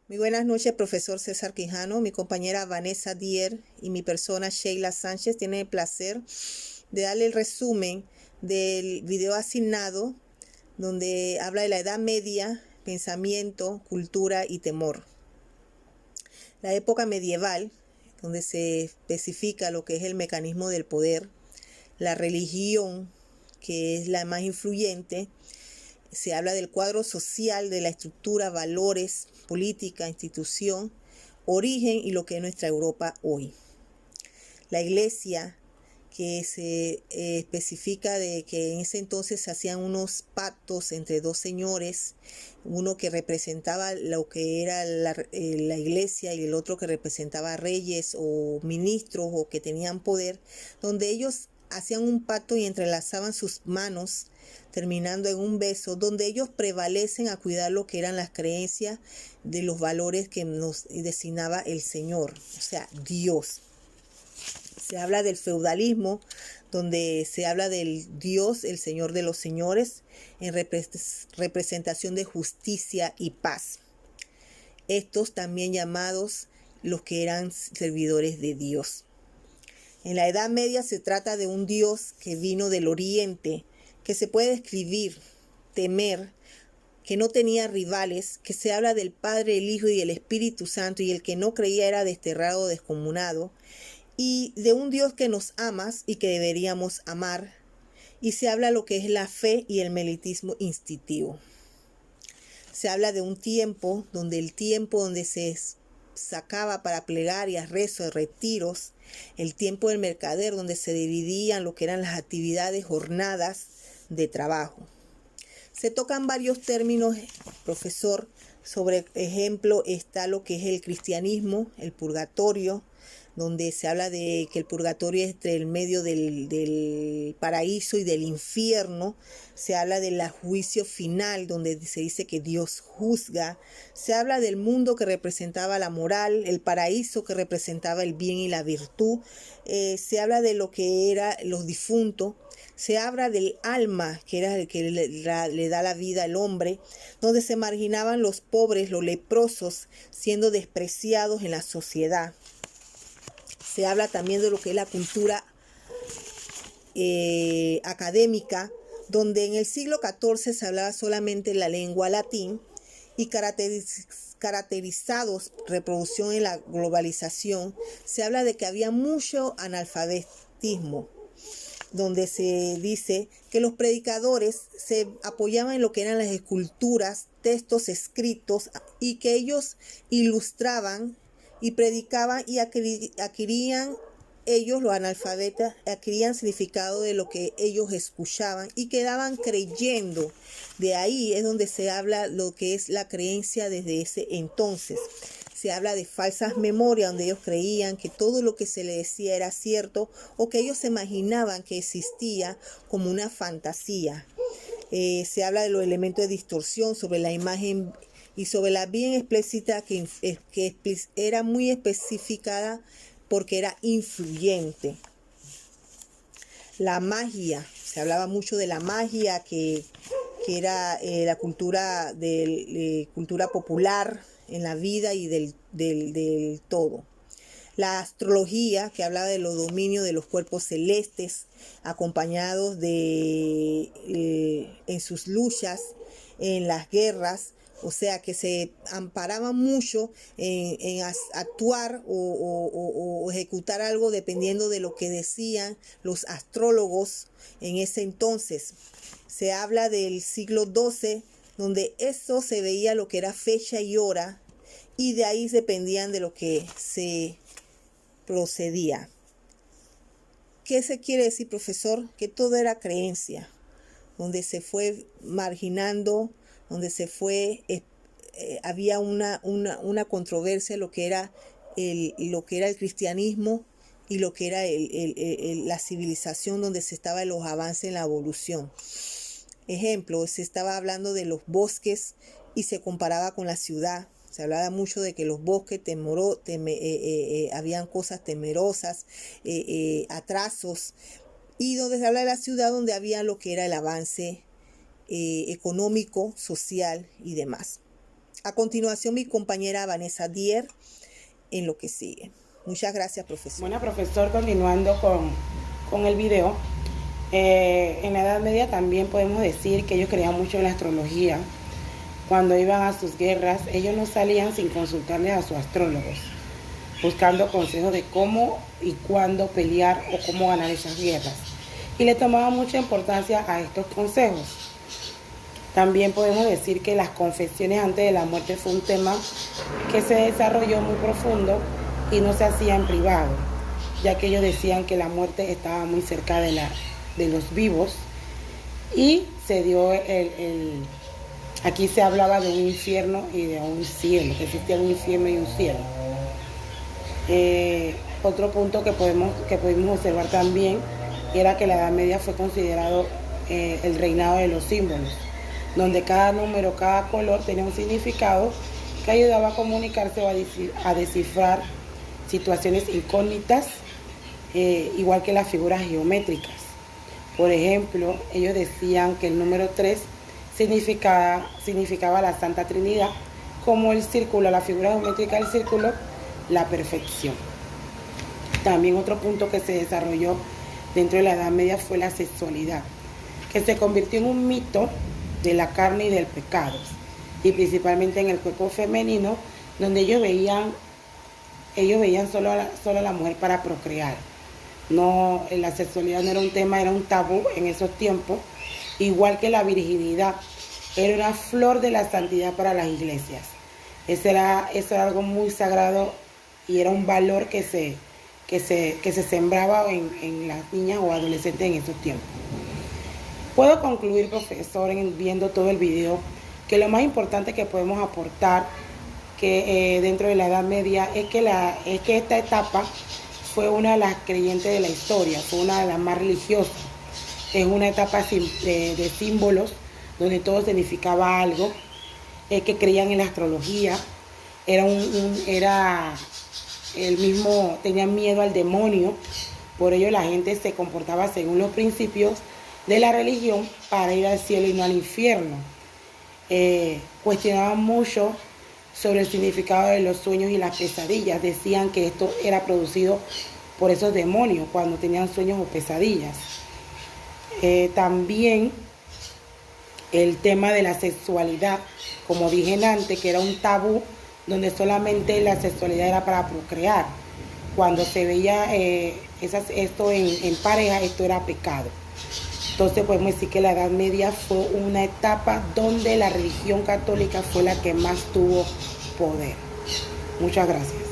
Muy buenas noches, profesor César Quijano. Mi compañera Vanessa Dier y mi persona Sheila Sánchez tienen el placer de darle el resumen del video asignado donde habla de la Edad Media, pensamiento, cultura y temor. La época medieval, donde se especifica lo que es el mecanismo del poder, la religión, que es la más influyente. Se habla del cuadro social, de la estructura, valores, política, institución, origen y lo que es nuestra Europa hoy. La iglesia, que se especifica de que en ese entonces se hacían unos pactos entre dos señores, uno que representaba lo que era la iglesia y el otro que representaba reyes o ministros o que tenían poder, donde ellos hacían un pacto y entrelazaban sus manos, terminando en un beso, donde ellos prevalecen a cuidar lo que eran las creencias de los valores que nos designaba el Señor, o sea, Dios. Se habla del feudalismo, donde se habla del Dios, el Señor de los señores, en representación de justicia y paz. Estos también llamados los que eran servidores de Dios. En la Edad Media se trata de un Dios que vino del Oriente, que se puede describir, temer, que no tenía rivales, que se habla del Padre, el Hijo y el Espíritu Santo, y el que no creía era desterrado o descomunado, y de un Dios que nos ama y que deberíamos amar, y se habla lo que es la fe y el melitismo instintivo. Se habla de un tiempo donde se sacaba para plegarias, rezos, retiros, el tiempo del mercader, donde se dividían lo que eran las actividades, jornadas de trabajo. Se tocan varios términos, profesor, sobre ejemplo está lo que es el cristianismo, el purgatorio, donde se habla de que el purgatorio es entre el medio del paraíso y del infierno. Se habla del juicio final, donde se dice que Dios juzga. Se habla del mundo que representaba la moral, el paraíso que representaba el bien y la virtud. Se habla de lo que eran los difuntos. Se habla del alma, que era el que le da la vida al hombre, donde se marginaban los pobres, los leprosos, siendo despreciados en la sociedad. Se habla también de lo que es la cultura académica, donde en el siglo XIV se hablaba solamente la lengua latín y caracterizados reproducción en la globalización, se habla de que había mucho analfabetismo, donde se dice que los predicadores se apoyaban en lo que eran las esculturas, textos escritos, y que ellos ilustraban y predicaban y adquirían ellos, los analfabetas, adquirían significado de lo que ellos escuchaban y quedaban creyendo. De ahí es donde se habla lo que es la creencia desde ese entonces. Se habla de falsas memorias, donde ellos creían que todo lo que se les decía era cierto o que ellos se imaginaban que existía como una fantasía. Se habla de los elementos de distorsión sobre la imagen y sobre la bien explícita que era muy especificada porque era influyente. La magia, se hablaba mucho de la magia que era la cultura, cultura popular en la vida y del todo. La astrología, que hablaba de los dominios de los cuerpos celestes, acompañados de en sus luchas, en las guerras, o sea que se amparaban mucho en actuar o ejecutar algo dependiendo de lo que decían los astrólogos en ese entonces. Se habla del siglo XII, donde eso se veía lo que era fecha y hora, y de ahí dependían de lo que se procedía. ¿Qué se quiere decir, profesor? Que todo era creencia, donde se fue marginando, donde se fue, había una controversia lo que era el cristianismo y lo que era la civilización, donde se estaba en los avances en la evolución. Ejemplo, se estaba hablando de los bosques y se comparaba con la ciudad. Se hablaba mucho de que los bosques habían cosas temerosas, atrasos, y donde se habla de la ciudad, donde había lo que era el avance económico, social y demás. A continuación, mi compañera Vanessa Dier en lo que sigue. Muchas gracias, profesor. Bueno, profesor, continuando con el video, en la Edad Media también podemos decir que ellos creían mucho en la astrología. Cuando iban a sus guerras, ellos no salían sin consultarles a sus astrólogos, buscando consejos de cómo y cuándo pelear o cómo ganar esas guerras. Y le tomaban mucha importancia a estos consejos. También podemos decir que las confesiones antes de la muerte fue un tema que se desarrolló muy profundo y no se hacía en privado, ya que ellos decían que la muerte estaba muy cerca de los vivos, y se dio aquí se hablaba de un infierno y de un cielo, que existía un infierno y un cielo. Otro punto que pudimos observar también era que la Edad Media fue considerado el reinado de los símbolos, donde cada número, cada color tenía un significado que ayudaba a comunicarse o a descifrar situaciones incógnitas, igual que las figuras geométricas. Por ejemplo, ellos decían que el número 3 significaba la Santa Trinidad, como el círculo, la figura geométrica del círculo, la perfección. También otro punto que se desarrolló dentro de la Edad Media fue la sexualidad, que se convirtió en un mito de la carne y del pecado, y principalmente en el cuerpo femenino, donde ellos veían solo a la mujer para procrear. No, la sexualidad no era un tema, era un tabú en esos tiempos, igual que la virginidad. Era una flor de la santidad para las iglesias. Eso era algo muy sagrado y era un valor que se sembraba en las niñas o adolescentes en esos tiempos. Puedo concluir, profesor, viendo todo el video, que lo más importante que podemos aportar dentro de la Edad Media es que esta etapa fue una de las creyentes de la historia, fue una de las más religiosas. Es una etapa de símbolos, donde todo significaba algo, que creían en la astrología, tenían miedo al demonio, por ello la gente se comportaba según los principios de la religión para ir al cielo y no al infierno. Cuestionaban mucho sobre el significado de los sueños y las pesadillas. Decían que esto era producido por esos demonios cuando tenían sueños o pesadillas. También el tema de la sexualidad, como dije antes, que era un tabú, donde solamente la sexualidad era para procrear. Cuando se veía esto en pareja, esto era pecado. Entonces podemos decir que la Edad Media fue una etapa donde la religión católica fue la que más tuvo poder. Muchas gracias.